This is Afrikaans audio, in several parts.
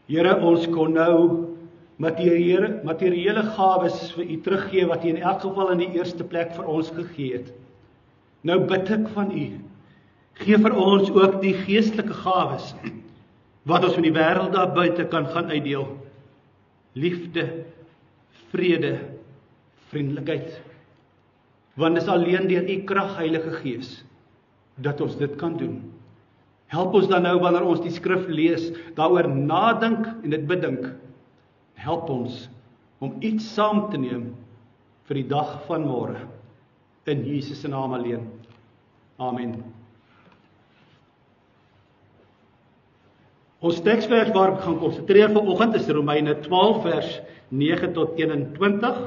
Here, ons kon nou materiële gawes vir U teruggee wat U in elk geval in die eerste plek vir ons gegee het. Nou bid ek van U, gee vir ons ook die geestelike gawes wat ons in die wêreld daar buite kan gaan uitdeel. Liefde, vrede, vriendelikheid. Want dis alleen deur U krag, Heilige Gees, dat ons dit kan doen. Help ons dan nou wanneer ons die skrif lees, daaroor nadink en dit bedink. Help ons om iets saam te neem vir die dag van môre. In Jesus se naam alleen. Amen. Ons teksvers waarop ek gaan konsentreer vanoggend is Romeine 12 vers 9 tot 21.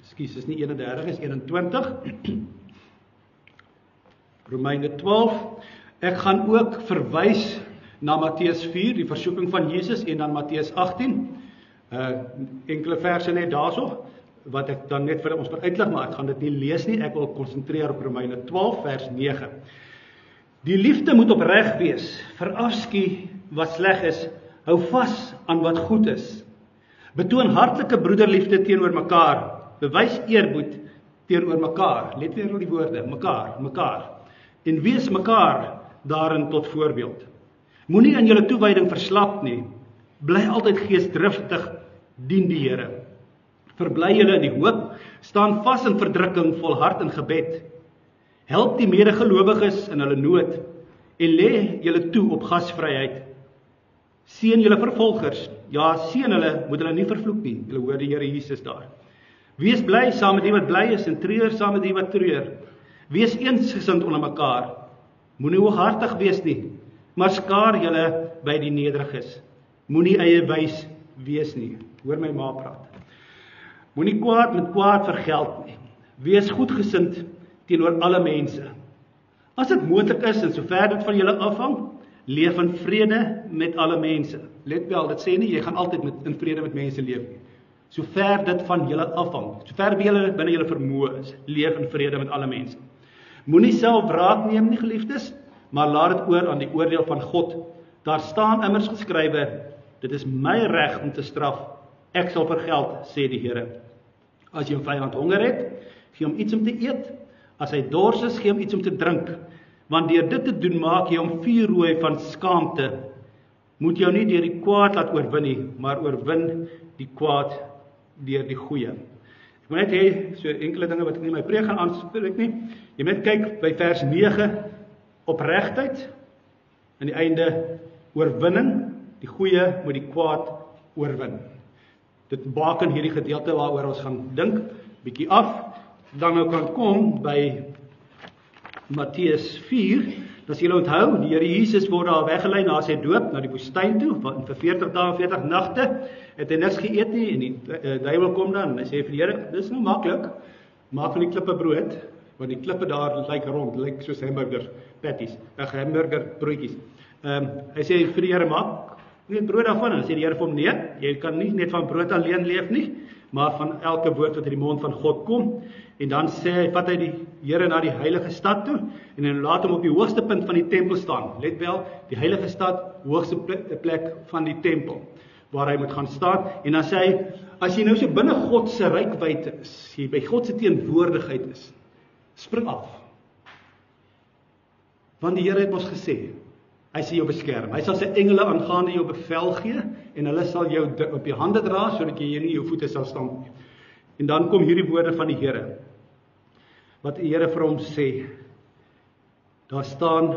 Ekskuus, is nie 31, is 21. Romeine 12. Ek gaan ook verwys na Matteus 4, die versoeking van Jesus, en dan Matteus 18. Enkele verse net daarso, wat ek dan net vir ons wil uitlig, maar ek gaan dit nie lees nie. Ek wil konsentreer op Romeine 12 vers 9. Die liefde moet opreg wees, verafskuw wat sleg is, hou vas aan wat goed is. Betoon hartlike broederliefde teenoor mekaar, bewys eerbied teenoor mekaar. Let weer op die woorde, mekaar. En wees mekaar daarin tot voorbeeld. Moenie in julle toewyding verslap nie. Bly altyd geesdriftig, dien die Here. Verbly julle in die hoop, staan vas in verdrukking, volhard in gebed. Help die medegelowiges in hulle nood en lê julle toe op gasvryheid. Seën julle vervolgers, ja, seën hulle, moet hulle nie vervloek nie. Julle hoor die Here Jesus daar. Wees bly saam met die wat bly is en treur saam met die wat treur. Wees eensgesind onder mekaar. Moenie hooghartig wees nie, maar skaar julle by die nederiges. Moenie eiewys wees nie. Hoor my ma praat. Moenie kwaad met kwaad vergeld nie. Wees goedgesind teenoor alle mense. As dit moontlik is en sover dit van julle afhang, leef in vrede met alle mense. Let wel, dit sê nie jy gaan altyd in vrede met mense leef nie. Sover dit van julle afhang, sover julle binne julle vermoë is, leef in vrede met alle mense. Moenie self wraak neem nie, geliefdes, maar laat dit oor aan die oordeel van God. Daar staan immers geskrywe, dit is my reg om te straf, ek sal vergeld, sê die Here. As jy 'n vyand honger het, gee hom iets om te eet. As hy dors is, gee hom iets om te drink. Want deur dit te doen, maak jy hom vuurrooi van skaamte. Moet jou nie deur die kwaad laat oorwin nie, maar oorwin die kwaad deur die goeie. Ek moet net hê, so enkele dinge wat ek nie in my preek gaan aanspreek nie. Jy moet kyk by vers 9, opregtheid, aan die einde oorwinning, die goeie moet die kwaad oorwin. Dit baken hierdie gedeelte waaroor ons gaan dink, bietjie af, dan nou kan kom by Matteus 4, as julle onthou, die Here Jesus word daar weggelei na sy doop, na die woestyn toe, vir 40 dae en 40 nagte, het hy niks geëet nie, en die duiwel kom dan, en hy sê vir die Here, dis nou maklik, maak van die klippe brood, want die klippe daar lyk rond, lyk soos hamburger patties, hamburger broodjies. Hy sê vir die Here, maak net brood daarvan, en sê die Here vir hom, nee, jy kan nie net van brood alleen leef nie, maar van elke woord wat uit die mond van God kom. En dan sê hy, vat hy die Here na die heilige stad toe, en hy laat hom op die hoogste punt van die tempel staan. Let wel, die heilige stad, hoogste plek van die tempel, waar hy moet gaan staan. En dan sê hy, as jy nou so binne God se rykwyte is, jy by God se teenwoordigheid is, spring af. Want die Here het ons gesê, hy sal jou beskerm. Hy sal sy engele aangaande jou bevel gee, en hulle sal jou op die hande dra, sodat jy nie jou voete sal stamp nie. En dan kom hierdie woorde van die Here, wat die Here vir hom sê, daar staan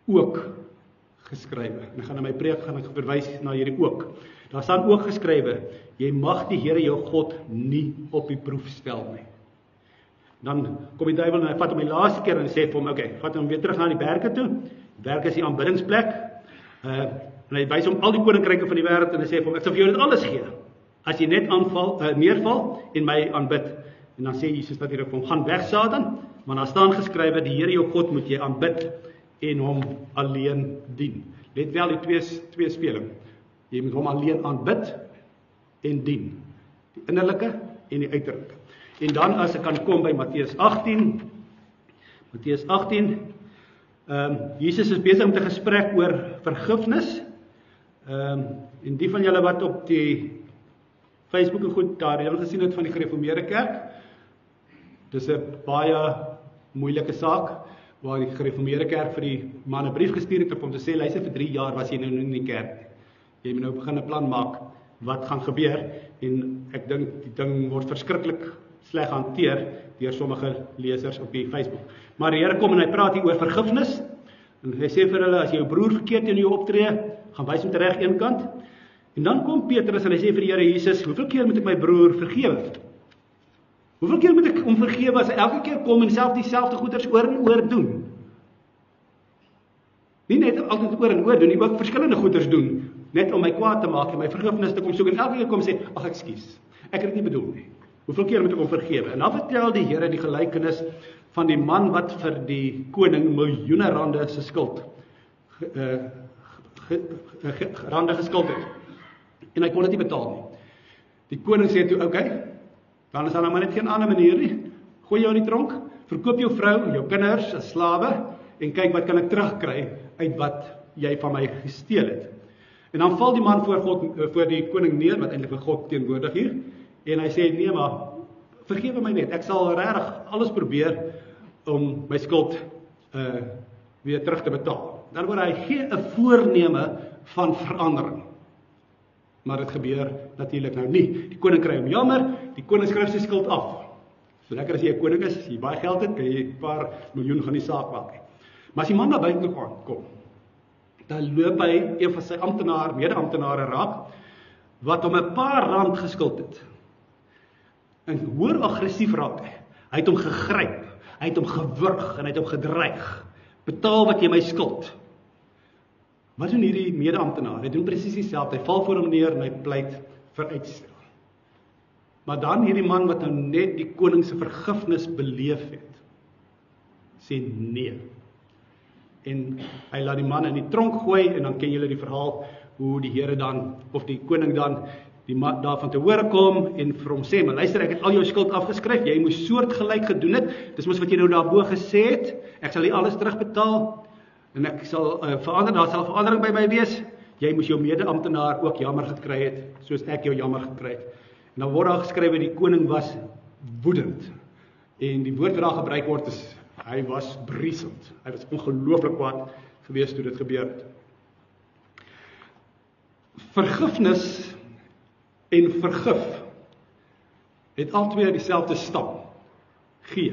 ook geskrywe, en ek gaan in my preek gaan ek verwys na hierdie ook, daar staan ook geskrywe, jy mag die Here jou God nie op die proef stel nie. Dan kom die duiwel en hy vat hom die laaste keer en sê vir hom, okay, vat hom weer terug na die berge toe, die berge is die aanbiddingsplek, en hy wys hom al die koninkryke van die wêreld en hy sê vir hom, ek sal vir jou dit alles gee, as jy net neerval en my aanbid. En dan sê Jesus dat hy vir hom, gaan weg Satan, maar daar staan geskrywe, die Here jou God moet jy aanbid en hom alleen dien. Let wel die twee speling. Jy moet hom alleen aanbid en dien. Die innerlike en die uiterlike. En dan as ek kan kom by Matteus 18, Jesus is besig met 'n gesprek oor vergifnis. En die van julle wat op die Facebook en goed daar het gesien het van die gereformeerde kerk, dis 'n baie moeilike saak, waar die gereformeerde kerk vir die man 'n brief gestuur het om te sê, luister, vir 3 jaar was jy nou in die kerk. Jy moet nou begin 'n plan maak wat gaan gebeur, en ek dink die ding word verskriklik sleg hanteer deur sommige lesers op die Facebook. Maar die Here kom en hy praat hier oor vergifnis, en hy sê vir hulle, as jy jou broer verkeerd in jou optree, gaan wys hom tereg een kant, en dan kom Petrus en hy sê vir die Here Jesus, hoeveel keer moet ek my broer vergewe? Hoeveel keer moet ek hom vergewe as hy elke keer kom en self dieselfde goeders oor en oor doen? Nie net altyd oor en oor doen, nie ook verskillende goeders doen, net om my kwaad te maak en my vergifnis te kom soek, en elke keer kom sê, ag ekskuus, ek het dit nie bedoel nie. Hoeveel keer moet ek hom vergewe? En dan vertel die Here die gelykenis van die man wat vir die koning miljoene rande se skuld rande geskuld het. En hy kon dit nie betaal nie. Die koning sê toe, okay, dan is daar nou maar net geen ander manier nie. Gooi jou in die tronk, verkoop jou vrou en jou kinders as slawe, en kyk wat kan ek terugkry uit wat jy van my gesteel het. En dan val die man voor die koning neer, wat eintlik vir God teenwoordig hier, en hy sê, nee maar, vergewe my net, ek sal regtig alles probeer om my skuld weer terug te betaal. Dan word hy gee 'n voorneme van verandering. Maar dit gebeur natuurlik nou nie. Die koning kry hom jammer, die koning skryf sy skuld af. So lekker as jy 'n koning is, as jy baie geld het, kan jy 'n paar miljoen gaan die saak maak. Maar as die man na buite toe kom, dan loop hy een van sy mede-amptenare raak, wat hom 'n paar rand geskuld het. En hoor aggressief raak hy. Hy het hom gegryp, hy het hom gewurg en hy het hom gedreig. Betaal wat jy my skuld. Wat doen hierdie mede-amptenaar? Hy doen presies dieselfde. Hy val voor hom neer en hy pleit vir uitstel. Maar dan hierdie man wat nou net die koning se vergifnis beleef het, sê nee. En hy laat die man in die tronk gooi, en dan ken julle die verhaal hoe die Here dan, of die koning dan die man daarvan te hore kom en vir hom sê, maar luister, ek het al jou skuld afgeskryf, jy moes soortgelyk gedoen het, dis mos wat jy nou daarbo gesê het, ek sal nie alles terugbetaal, en ek sal daar sal verandering by my wees, jy moes jou mede-amptenaar ook jammer gekry het, soos ek jou jammer gekry het. En dan word daar geskrywe, die koning was woedend, en die woord wat daar gebruik word is, hy was briesend, hy was ongelooflik kwaad gewees toe dit gebeur het. Vergifnis en vergif het albei dieselfde stam, gee.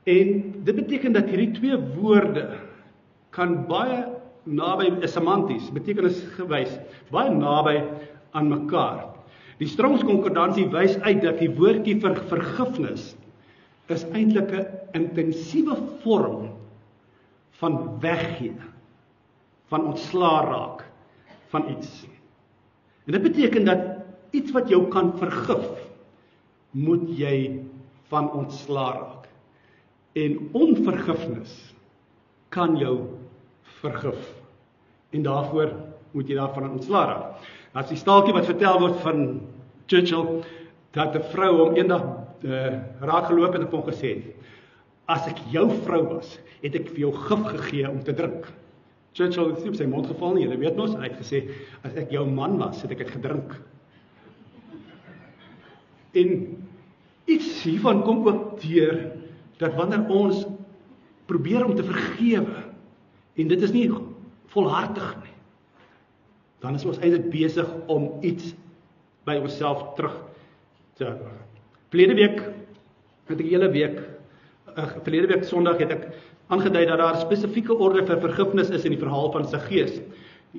En dit beteken dat hierdie twee woorde kan baie naby, semanties, betekenisgewys, baie naby aan mekaar. Die Strong's konkordansie wys uit dat die woordjie vir vergifnis is eintlik 'n intensiewe vorm van weggee, van ontslae raak van iets. En dit beteken dat iets wat jou kan vergif, moet jy van ontslae raak. En onvergifnis kan jou vergif. En daarvoor moet jy daarvan ontslae raak. Dat is die staaltjie wat vertel word van Churchill, dat 'n vrou hom eendag raak geloop en het hom gesê, as ek jou vrou was, het ek vir jou gif gegee om te drink. Churchill het nie op sy mond geval nie, julle weet mos, en hy het gesê, as ek jou man was, het ek dit gedrink. En iets hiervan kom ook deur, dat wanneer ons probeer om te vergewe, en dit is nie volhartig nie, dan is ons eintlik besig om iets by onsself terug te hou. Verlede week Sondag het ek aangedui dat daar 'n spesifieke orde vir vergifnis is in die verhaal van Saggeus.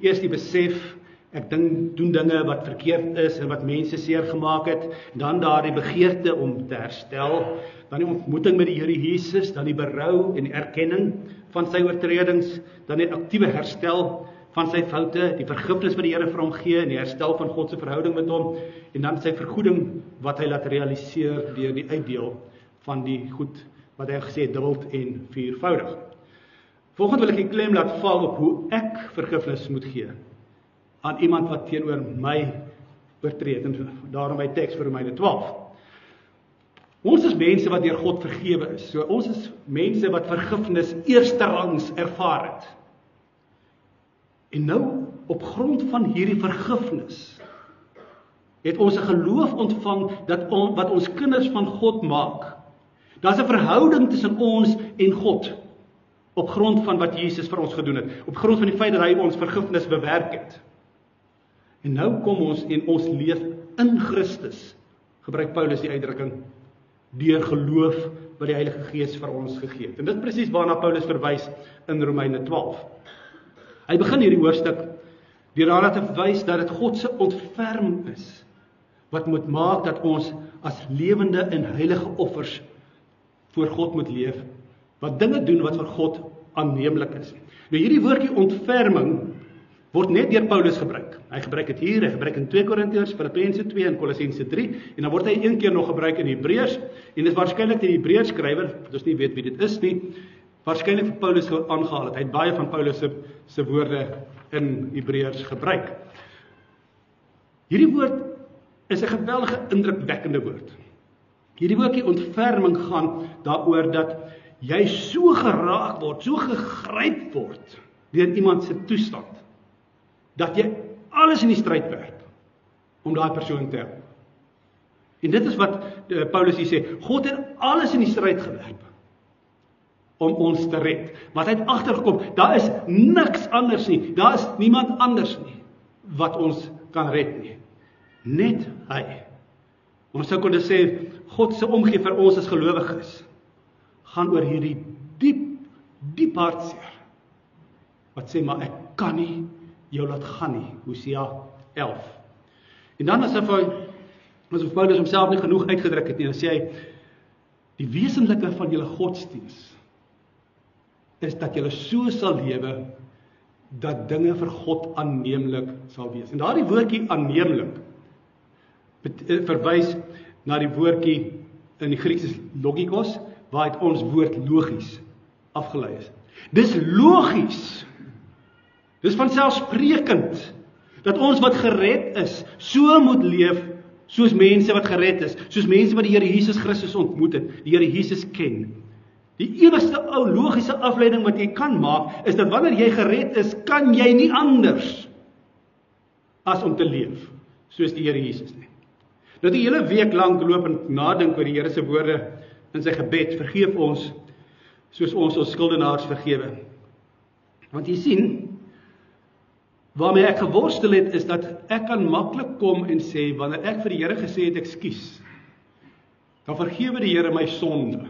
Eers die besef, ek doen dinge wat verkeerd is en wat mense seer gemaak het, dan daardie begeerte om te herstel, dan die ontmoeting met die Here Jesus, dan die berou en die erkenning van sy oortredings, dan die aktiewe herstel van sy foute, die vergifnis wat die Here vir hom gee, en die herstel van God se verhouding met hom, en dan sy vergoeding wat hy laat realiseer deur die uitdeel van die goed wat hy gesê dubbeld en viervoudig. Volgende wil ek die klem laat val op hoe ek vergifnis moet gee aan iemand wat teenoor my oortree het, en daarom my teks vir Romeine 12. Ons is mense wat deur God vergewe is. So ons is mense wat vergifnis eersterangs ervaar het. En nou, op grond van hierdie vergifnis, het ons 'n geloof ontvang wat ons kinders van God maak. Daar's 'n verhouding tussen ons en God, op grond van wat Jesus vir ons gedoen het, op grond van die feit dat hy ons vergifnis bewerk het. En nou kom ons en ons leef in Christus, gebruik Paulus die uitdrukking, deur geloof wat die Heilige Gees vir ons gegee het. En dit is presies waarna Paulus verwys in Romeine 12. Hy begin hierdie hoofstuk deur daarna te wys dat dit God se ontferming is, wat moet maak dat ons as lewende en heilige offers voor God moet leef, wat dinge doen wat vir God aanneemlik is. Nou hierdie woordjie ontferming word net deur Paulus gebruik. Hy gebruik dit hier, hy gebruik in 2 Korintiërs, Filippense 2 en Kolossense 3, en dan word hy een keer nog gebruik in Hebreërs, en dit is waarskynlik die Hebreërs skrywer, wat ons nie weet wie dit is nie, waarskynlik vir Paulus aangehaal het. Hy het baie van Paulus se woorde in Hebreërs gebruik. Hierdie woord is 'n geweldige indrukwekkende woord. Hierdie woordjie ontferming gaan daaroor dat jy so geraak word, so gegryp word deur iemand se toestand, dat jy alles in die stryd werp om daai persoon te help. En dit is wat Paulus hier sê, God het alles in die stryd gewerp om ons te red. Wat hy het agtergekom, daar is niks anders nie, daar is niemand anders nie wat ons kan red nie. Net hy. Ons sou kon sê, God se omgee vir ons as gelowiges gaan oor hierdie diep hartseer, wat sê, maar ek kan nie jou laat gaan nie, Hosea 11. En dan asof Paulus homself nie genoeg uitgedruk het nie, dan sê hy, die wesenlike van julle godsdiens is dat julle so sal lewe, dat dinge vir God aanneemlik sal wees. En daardie woordjie aanneemlik verwys na die woordjie in die Grieks is logikos, waaruit ons woord logies afgelei is. Dis logies, dis vanselfsprekend, dat ons wat gered is, so moet leef, soos mense wat gered is, soos mense wat die Here Jesus Christus ontmoet het, die Here Jesus ken. Die enigste ou logiese afleiding wat jy kan maak, is dat wanneer jy gered is, kan jy nie anders as om te leef, soos die Here Jesus nie. Nou die hele week lank loop en nadink oor die Here se woorde in sy gebed, vergeef ons, soos ons skuldenaars vergewe. Want jy sien, waarmee ek geworstel het, is dat ek kan maklik kom en sê, wanneer ek vir die Here gesê het, ekskuus, dan vergewe die Here my sonde.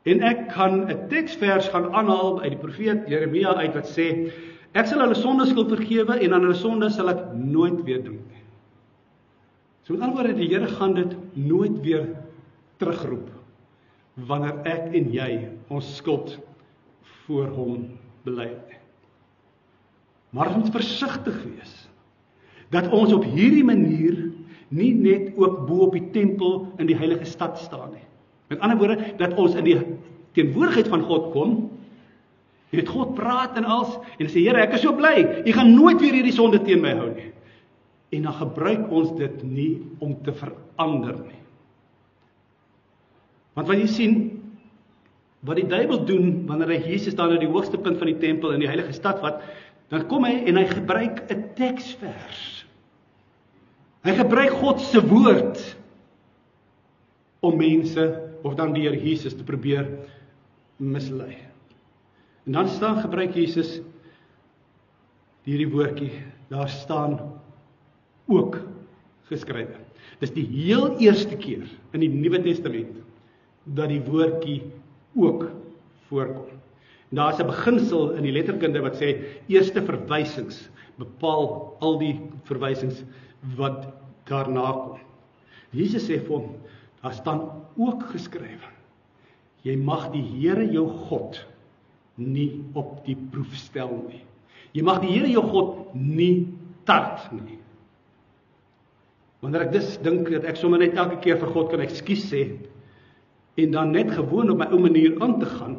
En ek kan 'n teksvers gaan aanhaal uit die profeet Jeremia uit wat sê, ek sal hulle sondeskuld vergewe en aan hulle sonde sal ek nooit weer dink nie. So met ander woorde, die Here gaan dit nooit weer terugroep, wanneer ek en jy ons skuld voor hom bely het. Maar ons moet versigtig wees, dat ons op hierdie manier nie net ook bo op die tempel in die heilige stad staan nie. Met ander woorde, dat ons in die teenwoordigheid van God kom, en met God praat en als, en sê, Here, ek is so bly, jy gaan nooit weer hierdie sonde teen my hou nie. En dan gebruik ons dit nie om te verander nie. Want wat jy sien, wat die duiwel doen, wanneer hy Jesus daar na die hoogste punt van die tempel in die heilige stad vat, dan kom hy en hy gebruik 'n teksvers. Hy gebruik God se woord om mense, of dan die Here Jesus te probeer mislei. En dan gebruik Jesus hierdie woordjie, daar staan ook geskrywe. Dis die heel eerste keer in die Nuwe Testament dat die woordjie ook voorkom. En daar is 'n beginsel in die letterkunde wat sê, eerste verwysings bepaal al die verwysings wat daarna kom. Jesus sê vir hom, daar staan ook geskrywe, jy mag die Here jou God nie op die proef stel nie. Jy mag die Here jou God nie tart nie. Wanneer ek dus dink dat ek sommer net elke keer vir God kan ekskuus sê, en dan net gewoon op my ou manier aan te gaan,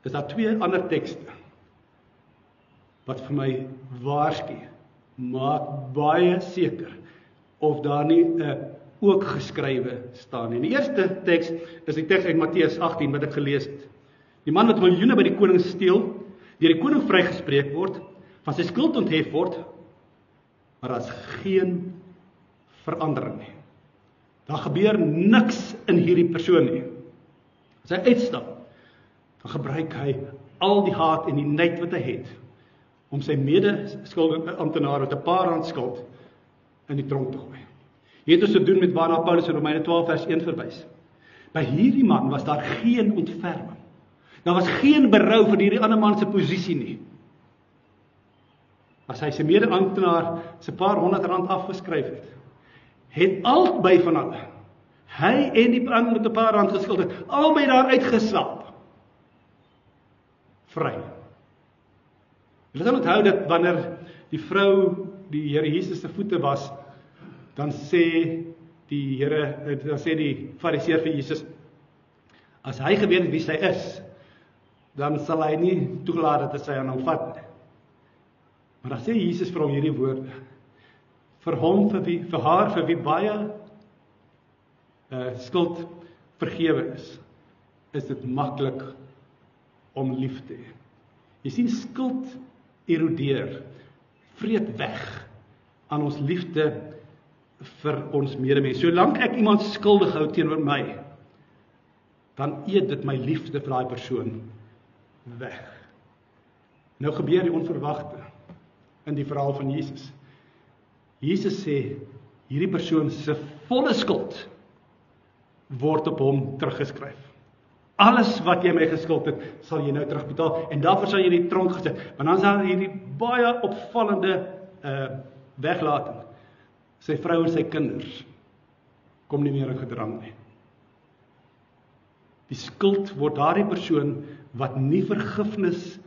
is daar 2 ander tekste, wat vir my waarsku, maak baie seker, of daar nie 'n ook geskrywe staan. En die eerste teks is die teks uit Matteus 18 wat ek gelees het. Die man wat miljoene by die koning steel, deur die koning vrygespreek word, van sy skuld onthef word, maar daar is geen verandering nie. Daar gebeur niks in hierdie persoon nie. As hy uitstap, dan gebruik hy al die haat en die nait wat hy het, om sy mede-amptenaar met 'n paar rand skuld in die tronk te gooi. Hier het ons te doen met waarna Paulus in Romeine 12 vers 1 verwys. By hierdie man was daar geen ontferming. Daar was geen berou vir hierdie ander man se posisie nie. As hy sy mede-amptenaar se paar R100 afgeskryf het albei van hulle, hy en die ander met 'n paar rand geskuld het, albei daar uitgeslaap. Vry. Julle sal onthou dat wanneer die vrou die Here Jesus se voete was, dan sê die Fariseer vir Jesus, as hy geweet het wie sy is, dan sal hy nie toelaat dat sy aan hom vat nie. Maar dan sê Jesus vir hom hierdie woorde, vir haar, vir wie baie skuld vergewe is dit maklik om lief te hê. Jy sien, skuld erodeer, vreet weg aan ons liefde vir ons medemens. Solank ek iemand skuldig hou teenoor my, dan eet dit my liefde vir daai persoon weg. Nou gebeur die onverwagte in die verhaal van Jesus. Jesus sê, hierdie persoon se volle skuld word op hom teruggeskryf. Alles wat jy my geskuld het, sal jy nou terugbetaal, en daarvoor sal jy in die tronk gesit. Want dan is daar hierdie baie opvallende weglating. Sy vrou en sy kinders kom nie meer in gedrang nie. Die skuld word daardie persoon wat nie vergifnis,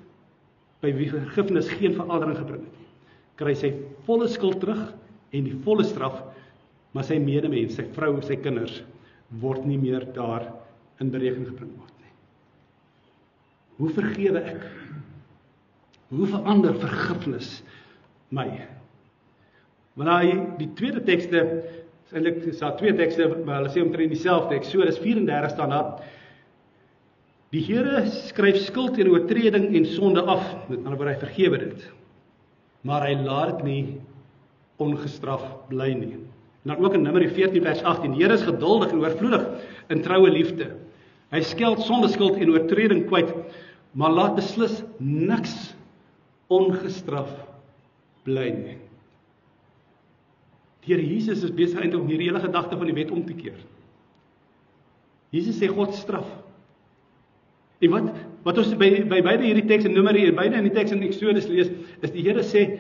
by wie vergifnis geen verandering gebring het nie, kry sy volle skuld terug en die volle straf, maar sy medemens, sy vrou en sy kinders word nie meer daar in berekening gebring word nie. Hoe vergewe ek? Hoe verander vergifnis my? Want die tweede tekste, eintlik is daar twee tekste, maar hulle sê omtrent dieselfde, Eksodus 34 staan daar, die Here skryf skuld en oortreding en sonde af, met ander woorde hy vergewe dit, maar hy laat dit nie ongestraf bly nie. En dan ook in Numeri 14 vers 18, die Here is geduldig en oorvloedig in troue liefde. Hy skeld sonde skuld en oortreding kwyt, maar laat beslis niks ongestraf bly nie. Die Here Jesus is besig eintlik om hierdie hele gedagte van die wet om te keer. Jesus sê God straf. En wat ons by beide hierdie teks in Numeri en beide in die teks in Eksodus lees, is die Here sê,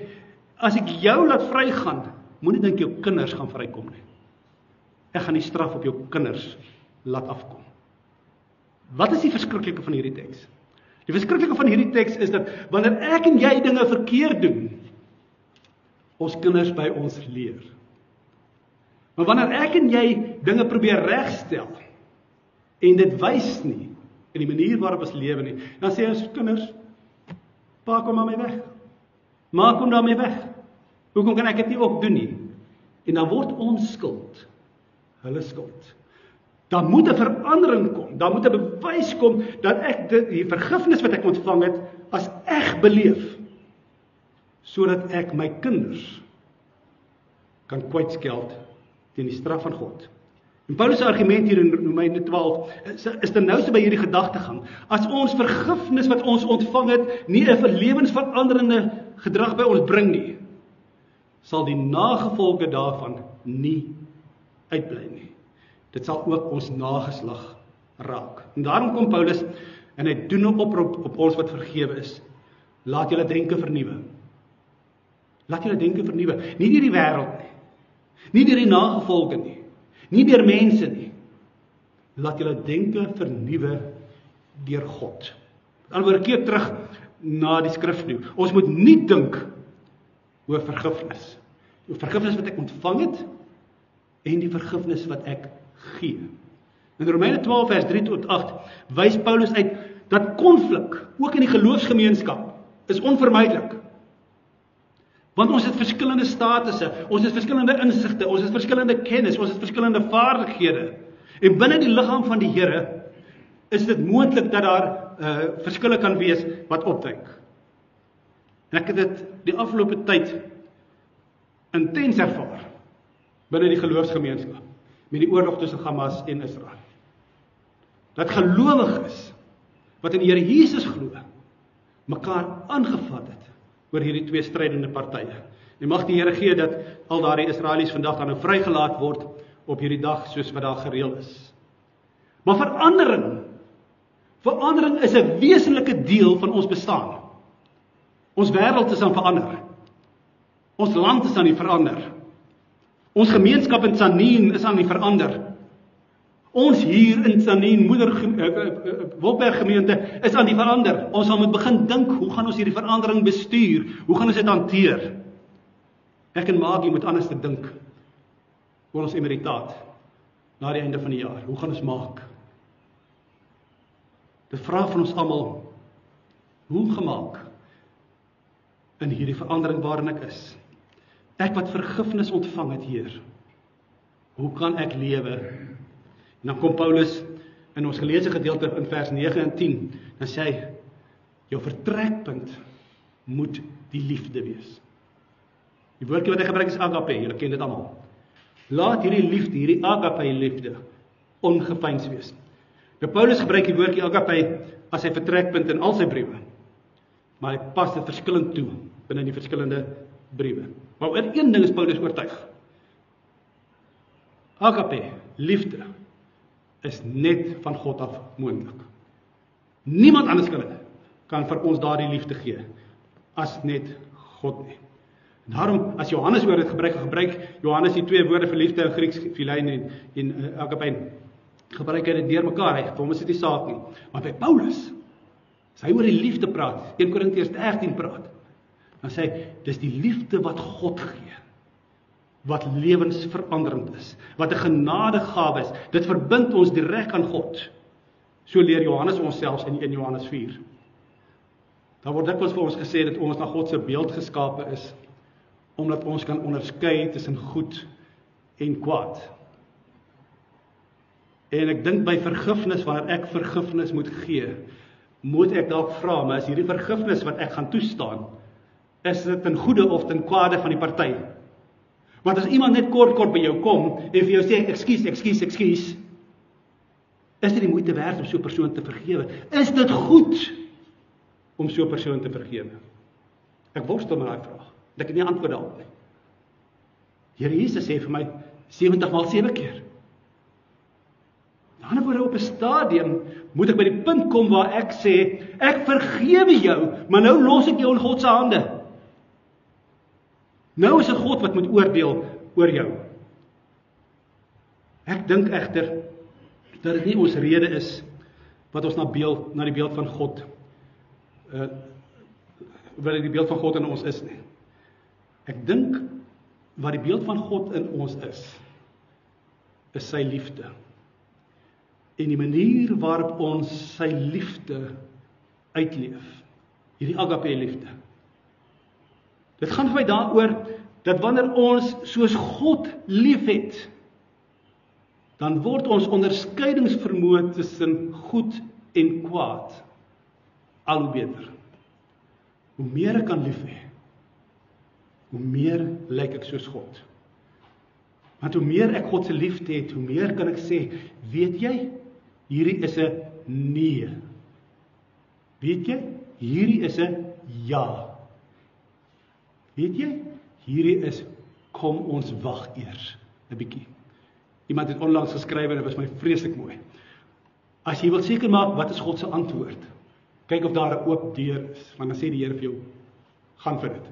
as ek jou laat vrygaan, moenie dink jou kinders gaan vrykom nie. Ek gaan die straf op jou kinders laat afkom. Wat is die verskriklike van hierdie teks? Die verskriklike van hierdie teks is dat wanneer ek en jy dinge verkeerd doen, ons kinders by ons leer. Maar wanneer ek en jy dinge probeer regstel en dit wys nie in die manier waarop ons lewe nie, dan sê ons kinders, pa, kom maar my weg. Ma, kom daarmee weg. Hoekom kan ek dit nie ook doen nie? En dan word ons skuld hulle skuld. Daar moet 'n verandering kom. Daar moet 'n bewys kom dat ek die vergifnis wat ek ontvang het as eg beleef, sodat ek my kinders kan kwytskeld teen die straf van God. En Paulus se argument hier in Romeine 12 is ten nouste by hierdie gedagtegang. As ons vergifnis wat ons ontvang het nie 'n lewensveranderende gedrag by ons bring nie, sal die nagevolge daarvan nie uitbly nie. Dit sal ook ons nageslag raak. En daarom kom Paulus en hy doen 'n oproep op ons wat vergewe is. Laat julle denke vernuwe. Laat julle denke vernuwe. Nie deur die wêreld nie. Nie deur die nagevolge nie. Nie deur mense nie. Laat julle denke vernuwe deur God. Met ander woorde, keer terug na die skrif nu. Ons moet nie dink oor vergifnis. Oor vergifnis wat ek ontvang het en die vergifnis wat ek gee. In Romeine 12 vers 3 tot 8 wys Paulus uit dat konflik, ook in die geloofsgemeenskap, is onvermydelik. Want ons het verskillende statusse, ons het verskillende insigte, ons het verskillende kennis, ons het verskillende vaardighede. En binne die liggaam van die Here is dit moontlik dat daar verskille kan wees wat opduik. En ek het dit die afgelope tyd intens ervaar binne die geloofsgemeenskap met die oorlog tussen Hamas en Israel. Dat gelowiges wat in die Here Jesus glo, mekaar aangevat het oor hierdie twee strydende partye. En mag die Here gee dat al daardie Israelies vandag dan nou vrygelaat word op hierdie dag soos wat daar gereël is. Maar verandering is 'n wesenlike deel van ons bestaan. Ons wêreld is aan verander. Ons land is aan die verander. Ons gemeenskap in Tsanin is aan die verander. Ons hier in Tsanin, Wolkberg gemeente, is aan die verander. Ons sal moet begin dink, hoe gaan ons hierdie verandering bestuur? Hoe gaan ons dit hanteer? Ek en Maggie moet anders te dink oor ons emeritaat na die einde van die jaar. Hoe gaan ons maak? Dit vra van ons almal, hoe gemaak in hierdie verandering waarin ek is? Ek wat vergifnis ontvang het, Heer, hoe kan ek lewe? En dan kom Paulus in ons geleesde gedeelte in vers 9 en 10, dan sê hy, jou vertrekpunt moet die liefde wees. Die woordjie wat hy gebruik is agape, julle ken dit almal. Laat hierdie liefde, hierdie agape liefde, ongeveins wees. Nou Paulus gebruik die woordjie agape as sy vertrekpunt in al sy briewe, maar hy pas dit verskillend toe binne die verskillende briewe. Maar oor een ding is Paulus oortuig. Agape, liefde, is net van God af moontlik. Niemand anders kan vir ons daardie liefde gee, as net God nie. En daarom, as Johannes oor dit gebruik Johannes die twee woorde vir liefde in Grieks, philein en agape, gebruik hy dit deur mekaar, vir hom is dit nie saak nie. Maar by Paulus, as hy oor die liefde praat, 1 Korintiërs 13 praat, dan sê hy, dis die liefde wat God gee, wat lewensveranderend is, wat 'n genadegawe is, dit verbind ons direk aan God. So leer Johannes ons selfs in 1 Johannes 4. Daar word dikwels vir ons gesê dat ons na God se beeld geskape is, omdat ons kan onderskei tussen goed en kwaad. En ek dink by vergifnis, wanneer ek vergifnis moet gee, moet ek dalk vra, maar is hierdie vergifnis wat ek gaan toestaan, is dit ten goeie of ten kwade van die party? Want as iemand net kort by jou kom en vir jou sê, ekskuus, is dit die moeite werd om so 'n persoon te vergewe? Is dit goed om so 'n persoon te vergewe? Ek worstel met daai vraag. Ek het nie antwoord daarop nie. Here Jesus sê vir my 70 maal 7 keer. Aan die ander woorde, op 'n stadium moet ek by die punt kom waar ek sê, ek vergewe jou, maar nou los ek jou in God se hande. Nou is dit God wat moet oordeel oor jou. Ek dink egter dat dit nie ons rede is wat ons na die beeld van God wat die beeld van God in ons is nie. Ek dink wat die beeld van God in ons is sy liefde. En die manier waarop ons sy liefde uitleef, hierdie agape liefde. Dit gaan vir my daaroor dat wanneer ons soos God liefhet, dan word ons onderskeidingsvermoë tussen goed en kwaad al hoe beter. Hoe meer ek kan lief hê, hoe meer lyk ek soos God. Want hoe meer ek God se liefde het, hoe meer kan ek sê, weet jy, hierdie is 'n nee. Weet jy, hierdie is 'n ja. Weet jy, hierdie is, kom ons wag eers 'n bietjie. Iemand het onlangs geskryf en dit was my vreeslik mooi. As jy wil seker maak wat is God se antwoord, kyk of daar 'n oop deur is, want dan sê die Here vir jou, gaan vir dit.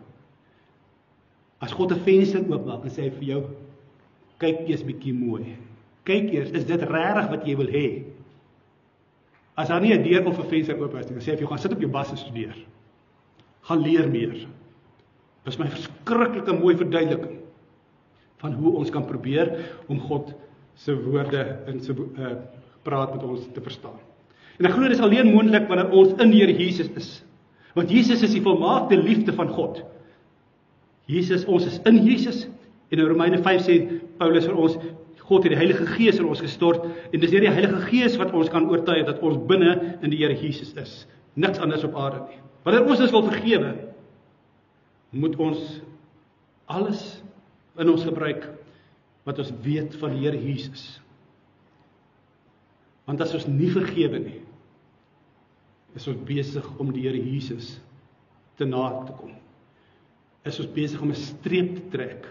As God 'n venster oopmaak, dan sê hy vir jou, kyk eers bietjie mooi. Kyk eers, is dit regtig wat jy wil hê? As daar nie 'n deur of 'n venster oop is, dan sê hy vir jou, gaan sit op jou bas en studeer. Gaan leer meer. Dit is my verskriklike mooi verduideliking van hoe ons kan probeer om God se woorde en sy praat met ons te verstaan. En ek glo dit is alleen moontlik wanneer ons in die Here Jesus is. Want Jesus is die volmaakte liefde van God. Jesus, ons is in Jesus, en in Romeine 5 sê Paulus vir ons, God het die Heilige Gees in ons gestort, en dis deur die Heilige Gees wat ons kan oortuig dat ons binne in die Here Jesus is. Niks anders op aarde nie. Wanneer ons wil vergewe, moet ons alles in ons gebruik wat ons weet van die Here Jesus. Want as ons nie vergewe nie, is ons besig om die Here Jesus te na te kom. Is ons besig om 'n streep te trek.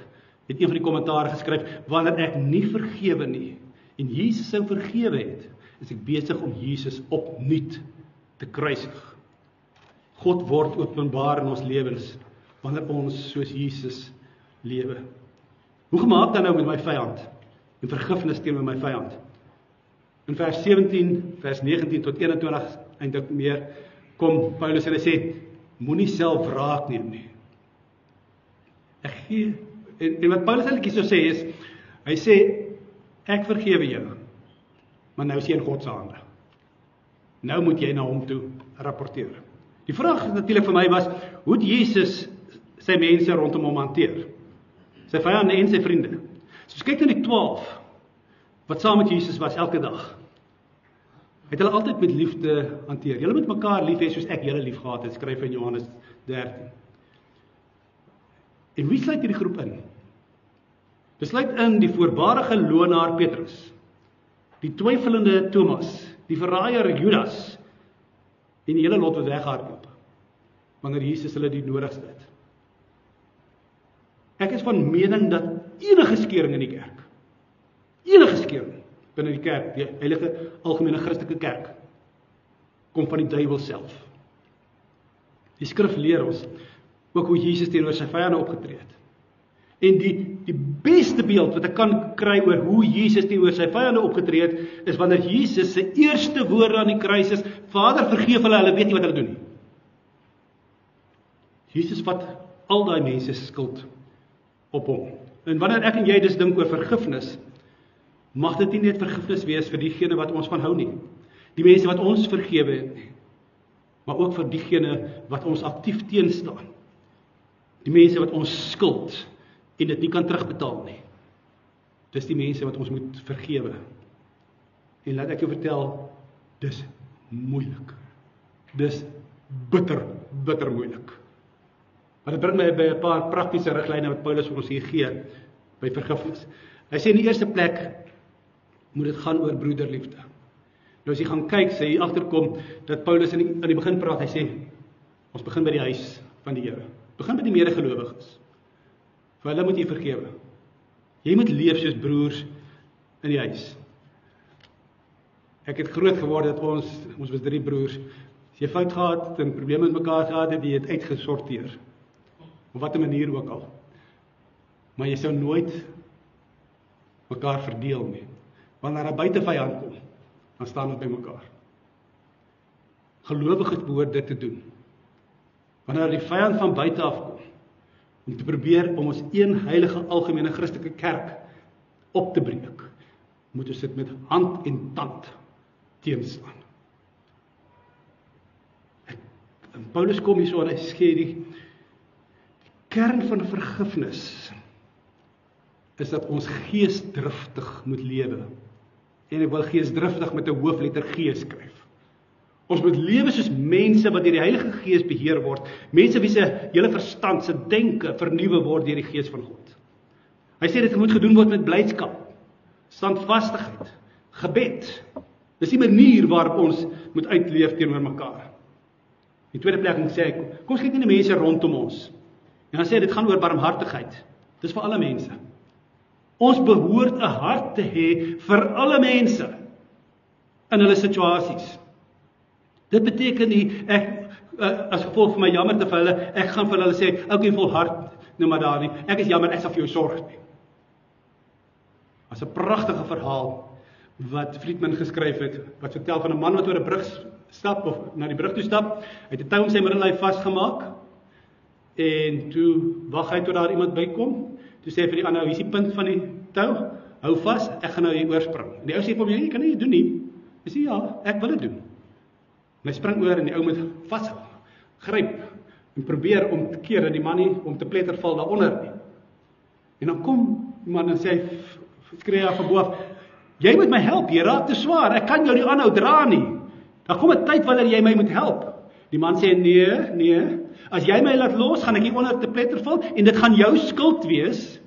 Het een van die kommentare geskryf, wanneer ek nie vergewe nie, en Jesus sou vergewe het, is ek besig om Jesus opnuut te kruisig. God word openbaar in ons lewens, wanneer ons soos Jesus lewe. Hoe gemaak dan nou met my vyand? En vergifnis teenoor my vyand? In vers 17, vers 19 tot 21, eintlik meer, kom Paulus en hy sê, moenie self wraak neem nie. Ek gee, en wat Paulus eintlik hier so sê is, hy sê, ek vergewe jou, maar nou is jy in God se hande. Nou moet jy na hom toe rapporteer. Die vraag natuurlik vir my was, hoe het Jesus sy mense rondom hom hanteer? Sy vyande en sy vriende. So as kyk na die 12, wat saam met Jesus was elke dag, het hulle altyd met liefde hanteer. Julle moet mekaar lief hê soos ek julle lief gehad het, skryf in Johannes 13. En wie sluit hierdie groep in? Dit sluit in die voorbarige lonaar Petrus, die twyfelende Thomas, die verraaier Judas, en die hele lot wat weghardloop, wanneer Jesus hulle die nodigste het. Ek is van mening dat enige skeuring in die kerk, enige skeuring binne die kerk, die heilige algemene Christelike kerk, kom van die duiwel self. Die skrif leer ons ook hoe Jesus teenoor sy vyande opgetree het. En die beste beeld wat ek kan kry oor hoe Jesus teenoor sy vyande opgetree het, is wanneer Jesus sy eerste woorde aan die kruis is, Vader, vergeef hulle, hulle weet nie wat hulle doen nie. Jesus vat al daai mense se skuld op hom. En wanneer ek en jy dus dink oor vergifnis, mag dit nie net vergifnis wees vir diegene wat ons van hou nie, die mense wat ons vergewe het nie, maar ook vir diegene wat ons aktief teenstaan, die mense wat ons skuld en dit nie kan terugbetaal nie. Dis die mense wat ons moet vergewe. En laat ek jou vertel, dis moeilik. Dis bitter moeilik. Maar dit bring my by 'n paar praktiese riglyne wat Paulus vir ons hier gee by vergifnis. Hy sê in die eerste plek moet dit gaan oor broederliefde. Nou as jy gaan kyk, sê jy agterkom dat Paulus aan die begin praat, hy sê ons begin by die huis van die Here. Begin by die medegelowiges. Vir hulle moet jy vergewe. Jy moet leef soos broers in die huis. Ek het groot geword dat ons was 3 broers. As jy fout gehad en probleme met mekaar gehad het, jy het uitgesorteer. Op watter manier ook al. Maar jy sou nooit mekaar verdeel nie. Wanneer 'n buitevyand kom, dan staan ons by mekaar. Gelowiges behoort dit te doen. Wanneer die vyand van buite af kom, om te probeer om ons een heilige algemene Christelike kerk op te breek, moet ons dit met hand en tand teenstaan. En Paulus kom hier so en hy sê die kern van vergifnis is dat ons geesdriftig moet lewe. En ek wil geesdriftig met 'n hoofletter G skryf. Ons moet lewe soos mense wat deur die Heilige Gees beheer word, mense wie se hele verstand, se denke vernuwe word deur die Gees van God. Hy sê dit moet gedoen word met blydskap, standvastigheid, gebed. Dis die manier waarop ons moet uitleef teenoor mekaar. In tweede plek sê ek, kom ons kyk na die mense rondom ons. En dan sê dit gaan oor barmhartigheid. Dis vir alle mense. Ons behoort 'n hart te hê vir alle mense in hulle situasies. Dit beteken nie ek as gevolg van my jammer te vir hulle, ek gaan vir hulle sê, okay, volhard, nou maar daar nie. Ek is jammer, ek sal vir jou sorg nie. As 'n pragtige verhaal wat Friedman geskryf het, wat vertel van 'n man wat oor 'n brug stap of na die brug toe stap. Hy het 'n tou om sy middellyf vasgemaak en toe wag hy tot daar iemand bykom. Toe sê hy vir die ander, hier is die punt van die tou, hou vas, ek gaan nou hier oorspring. En die ou sê vir hom, jy kan nie dit doen nie. Hy sê ja, ek wil dit doen. En hy spring oor en die ou moet vashou, gryp, en probeer om te keer dat die man nie om te pletter val daaronder nie. En dan kom die man en sê, skree hy van bo af, jy moet my help, jy raak te swaar, ek kan jou nie aanhou dra nie. Dan kom 'n tyd wanneer jy my moet help. Die man sê, nee, as jy my laat los, gaan ek hier onder te pletter val, en dit gaan jou skuld wees.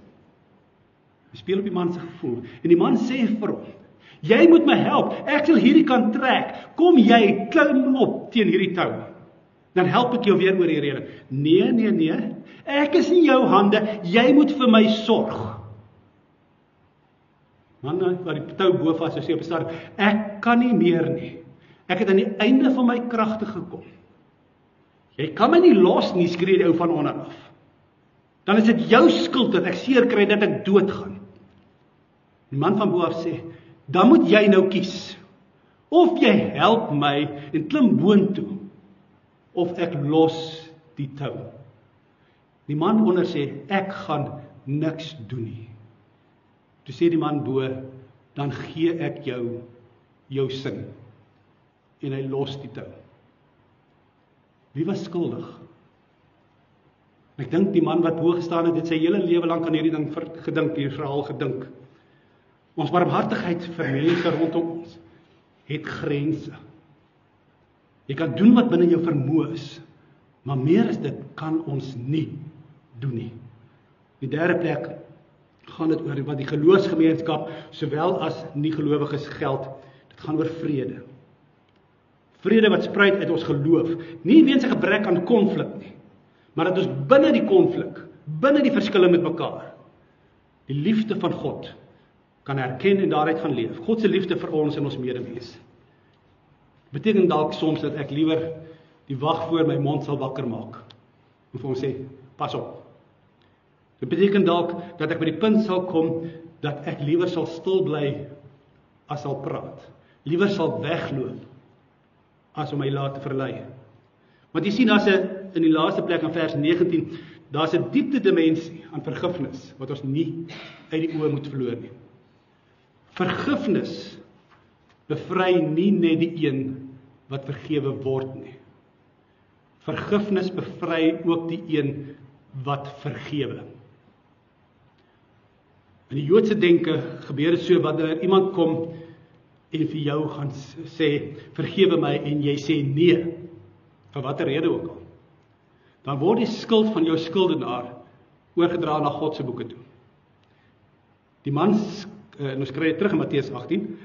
Hy speel op die man se gevoel, en die man sê vir hom, jy moet my help, ek sal hierdie kan trek, kom jy, klim op teen hierdie tou, dan help ek jou weer oor die rede. Nee, ek is in jou hande, jy moet vir my sorg. Man, wat die tou bo vas is, sê op 'n stadium, ek kan nie meer nie, ek het aan die einde van my kragte gekom. Jy kan my nie los nie, skree die ou van onder af. Dan is dit jou skuld dat ek seer kry, dat ek doodgaan. Die man van bo af sê, dan moet jy nou kies. Of jy help my en klim boontoe, of ek los die tou. Die man onder sê, ek gaan niks doen nie. Toe sê die man bo, dan gee ek jou sin. En hy los die tou. Wie was skuldig? Ek dink die man wat bo gestaan het sy hele lewe lank aan hierdie ding gedink, hierdie verhaal gedink. Ons barmhartigheid vir mense rondom ons het grense. Jy kan doen wat binne jou vermoë is, maar meer as dit kan ons nie doen nie. Die derde plek gaan dit oor wat die geloofsgemeenskap sowel as nie-gelowiges geld. Dit gaan oor vrede. Vrede wat spruit uit ons geloof, nie weens 'n gebrek aan konflik nie, maar dat ons binne die konflik, binne die verskille met mekaar, die liefde van God kan herken en daaruit gaan leef. God se liefde vir ons en ons medemens. Beteken dalk soms dat ek liewer die wag voor my mond sal wakker maak en vir hom sê, pas op. Dit beteken dalk dat ek by die punt sal kom dat ek liewer sal stil bly as sal praat. Liewer sal wegloop as om my laat te verlei. Want jy sien, in die laaste plek in vers 19, daar's 'n diepte dimensie aan vergifnis wat ons nie uit die oë moet verloor nie. Vergifnis bevry nie net die een wat vergewe word nie. Vergifnis bevry ook die een wat vergewe. In die Joodse denke gebeur dit so, wanneer iemand kom en vir jou gaan sê, vergewe my, en jy sê nee, vir watter rede ook al, dan word die skuld van jou skuldenaar oorgedra na God se boeke toe. Die man, ons kry dit terug in Matteus 18,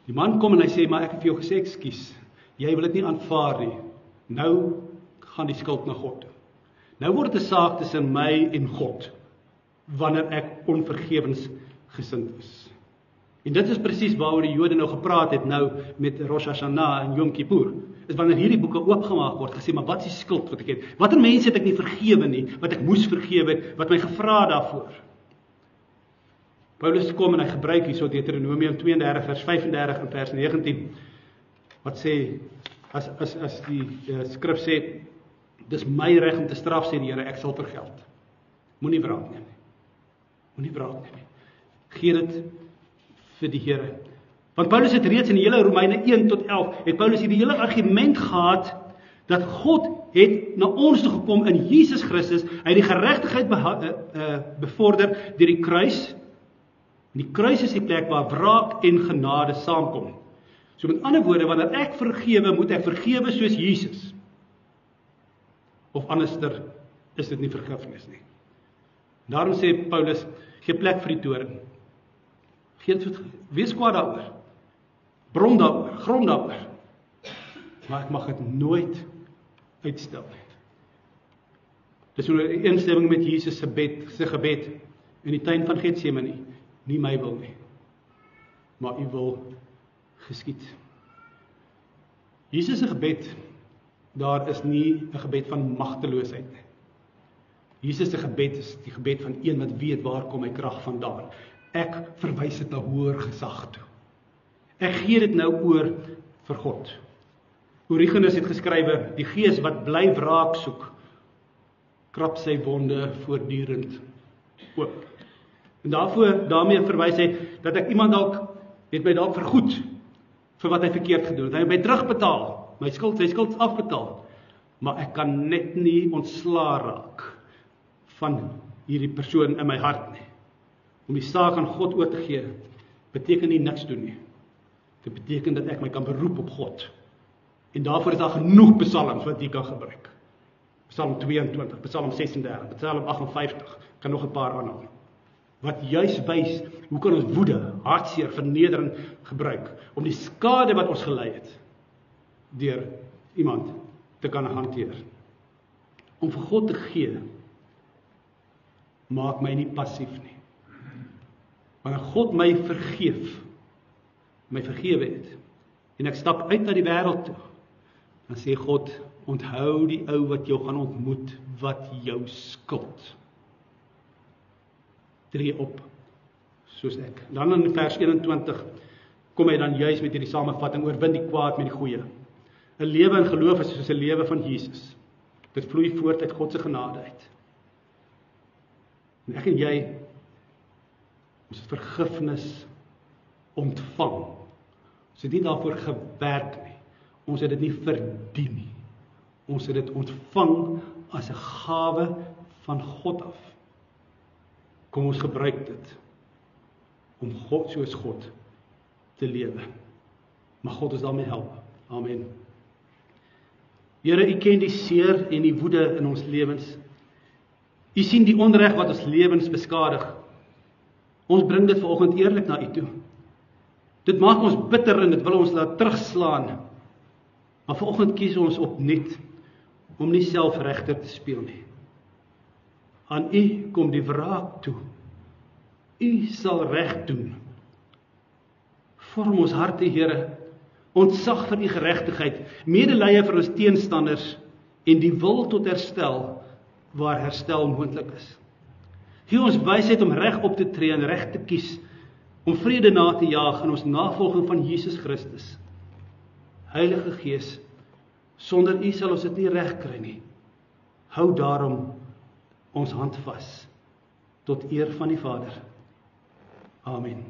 die man kom en hy sê, maar ek het vir jou gesê, ekskuus, jy wil dit nie aanvaar nie, nou gaan die skuld na God toe. Nou word dit 'n saak tussen my en God, wanneer ek onvergewensgesind is. En dit is presies waaroor die Jode nou gepraat het nou met Rosh Hashanah en Yom Kippur, is wanneer hierdie boeke oopgemaak word, gesê, maar wat is die skuld wat ek het? Watter mense het ek nie vergewe nie, wat ek moes vergewe het, wat my gevra daarvoor? Paulus kom en hy gebruik hierso Deuteronomium 32 vers 35 en vers 19, wat sê, as die skrif sê, dis my reg om te straf, sê die Here, ek sal vergeld. Moenie wraak neem nie. Moenie wraak neem nie. Gee dit vir die Here. Want Paulus het reeds in die hele Romeine 1 tot 11, het Paulus hierdie hele argument gehad, dat God het na ons toe gekom in Jesus Christus, hy het die geregtigheid bevorder deur die kruis. En die kruis is die plek waar wraak en genade saamkom. So met ander woorde, wanneer ek vergewe, moet ek vergewe soos Jesus. Of anderster is dit nie vergifnis nie. Daarom sê Paulus, gee plek vir die toorn. Wees kwaad daaroor. Brom daaroor, grom daaroor. Maar ek mag dit nooit uitstel nie. Dis so 'n instemming met Jesus se gebed in die tuin van Getsemane. Nie my wil nie, maar u wil geskied. Jesus se gebed, daar is nie 'n gebed van magteloosheid nie. Jesus se gebed is die gebed van een wat weet waar kom my krag vandaan. Ek verwys dit na hoër gesag toe. Ek gee dit nou oor vir God. Origenes het geskrywe, die gees wat bly wraak soek, krap sy wonde voortdurend oop. En daarmee verwys hy, dat ek iemand het my dalk vergoed, vir wat hy verkeerd gedoen het. Hy het my terugbetaal, sy skuld afbetaal. maar ek kan net nie ontslaa raak van hierdie persoon in my hart nie. Om die saak aan God oor te gee, beteken nie niks doen nie. Dit beteken dat ek my kan beroep op God. En daarvoor is daar genoeg psalms wat jy kan gebruik. Psalm 22, Psalm 36, Psalm 58, kan nog 'n paar aanhaal. Wat juis wys, hoe kan ons woede, hartseer, vernedering gebruik, om die skade wat ons gelei het, deur iemand te kan hanteer. Om vir God te gee, maak my nie passief nie. Wanneer God my vergewe het, en ek stap uit na die wêreld toe, dan sê God, onthou die ou wat jou gaan ontmoet, wat jou skuld. Tree op, soos ek. Dan in vers 21, kom hy dan juis met hierdie samevatting, oorwin die kwaad met die goeie. 'n Lewe in geloof is soos 'n lewe van Jesus. Dit vloei voort uit God se genade uit. En ek en jy, ons het vergifnis ontvang. Ons het nie daarvoor gewerk nie. Ons het dit nie verdien nie. Ons het dit ontvang as 'n gawe van God af. Kom ons gebruik dit om God soos God te lewe. Mag God ons daarmee help. Amen. Here, U ken die seer en die woede in ons lewens. U sien die onreg wat ons lewens beskadig. Ons bring dit vanoggend eerlik na U toe. Dit maak ons bitter en dit wil ons laat terugslaan. Maar vanoggend kies ons opnuut om nie selfregter te speel nie. Aan U kom die wraak toe. U sal reg doen. Vorm ons harte, Here, ontzag vir U geregtigheid, medelee vir ons teenstanders en die wil tot herstel waar herstel moontlik is. Gee ons wysheid om reg op te tree en reg te kies, om vrede na te jaag in ons navolging van Jesus Christus. Heilige Gees, sonder U sal ons dit nie reg kry nie. Hou daarom ons hand vas, tot eer van die Vader. Amen.